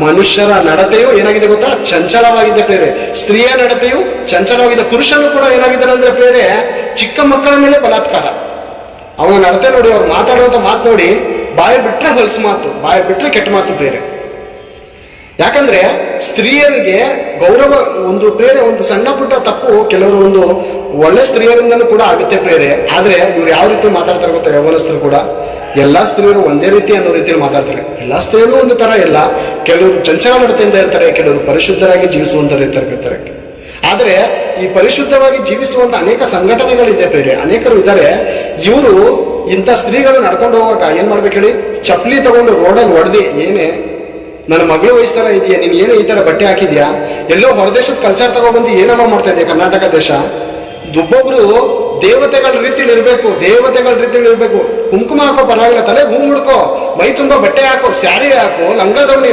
ಮನುಷ್ಯರ ನಡತೆಯು ಏನಾಗಿದೆ ಗೊತ್ತಾ, ಚಂಚಲವಾಗಿದೆ ಪ್ರೇರೆ. ಸ್ತ್ರೀಯ ನಡತೆಯು ಚಂಚಲವಾಗಿದೆ. ಪುರುಷನು ಕೂಡ ಏನಾಗಿದ್ದಾನೆ ಅಂದ್ರೆ ಪ್ರೇರೆ, ಚಿಕ್ಕ ಮಕ್ಕಳ ಮೇಲೆ ಬಲಾತ್ಕಾರ. ಅವನ ನಡತೆ ನೋಡಿ, ಅವ್ರು ಮಾತಾಡುವಂತ ಮಾತು ನೋಡಿ, ಬಾಯಿ ಬಿಟ್ರೆ ಹೊಲಸು ಮಾತು, ಬಾಯಿ ಬಿಟ್ರೆ ಕೆಟ್ಟ ಮಾತು ಪ್ರೇರೆ. ಯಾಕಂದ್ರೆ ಸ್ತ್ರೀಯರಿಗೆ ಗೌರವ ಒಂದು ಪ್ರೇರೆ, ಒಂದು ಸಣ್ಣ ಪುಟ್ಟ ತಪ್ಪು ಕೆಲವರು ಒಂದು ಒಳ್ಳೆ ಸ್ತ್ರೀಯರಿಂದನೂ ಕೂಡ ಆಗುತ್ತೆ ಪ್ರೇರೆ. ಆದ್ರೆ ಇವ್ರು ಯಾವ ರೀತಿ ಮಾತಾಡ್ತಾರೆ ಗೊತ್ತಾ, ಯೌವನಸ್ಥರು ಕೂಡ ಎಲ್ಲಾ ಸ್ತ್ರೀಯರು ಒಂದೇ ರೀತಿ ಅನ್ನೋ ರೀತಿಯಲ್ಲಿ ಮಾತಾಡ್ತಾರೆ. ಎಲ್ಲಾ ಸ್ತ್ರೀಯರು ಒಂದು ತರ ಇಲ್ಲ. ಕೆಲವರು ಚಂಚಲ ನಡತೆಯಿಂದ ಇರ್ತಾರೆ, ಕೆಲವರು ಪರಿಶುದ್ಧರಾಗಿ ಜೀವಿಸುವಂತರಿರ್ತಾರೆ. ಆದ್ರೆ ಈ ಪರಿಶುದ್ಧವಾಗಿ ಜೀವಿಸುವಂತ ಅನೇಕ ಸಂಘಟನೆಗಳಿದೆ ಬೇರೆ, ಅನೇಕರು ಇದ್ದಾರೆ. ಇವರು ಇಂಥ ಸ್ತ್ರೀಗಳು ನಡ್ಕೊಂಡು ಹೋಗಾಕ ಏನ್ ಮಾಡ್ಬೇಕು ಹೇಳಿ, ಚಪ್ಪಲಿ ತಗೊಂಡು ರೋಡಲ್ಲಿ ಹೊಡೆದಿ, ಏನೇ ನನ್ನ ಮಗಳು ವಯಸ್ಸರ ಇದೆಯಾ, ನೀನ್ ಏನೇ ಈ ತರ ಬಟ್ಟೆ ಹಾಕಿದ್ಯಾ, ಎಲ್ಲೋ ಹೊರದೇಶದ ಕಲ್ಚರ್ ತಗೊಂಡ್ಬಂದು ಏನಮ್ಮ ಮಾಡ್ತಾ ಇದೆಯಾ ಕರ್ನಾಟಕ ದೇಶ. ಒಬ್ಬೊಬ್ರು ದೇವತೆಗಳ ರೀತಿಯಲ್ಲಿ ಇರ್ಬೇಕು, ದೇವತೆಗಳ ರೀತಿಯಲ್ಲಿ ಇರ್ಬೇಕು. ಕುಂಕುಮ ಹಾಕೋ ಪರವಾಗಿಲ್ಲ, ತಲೆ ಹೂ ಮುಡ್ಕೋ, ಮೈ ತುಂಬಾ ಬಟ್ಟೆ ಹಾಕೋ, ಸ್ಯಾರಿ ಹಾಕೋ, ಲಂಗದವನಿ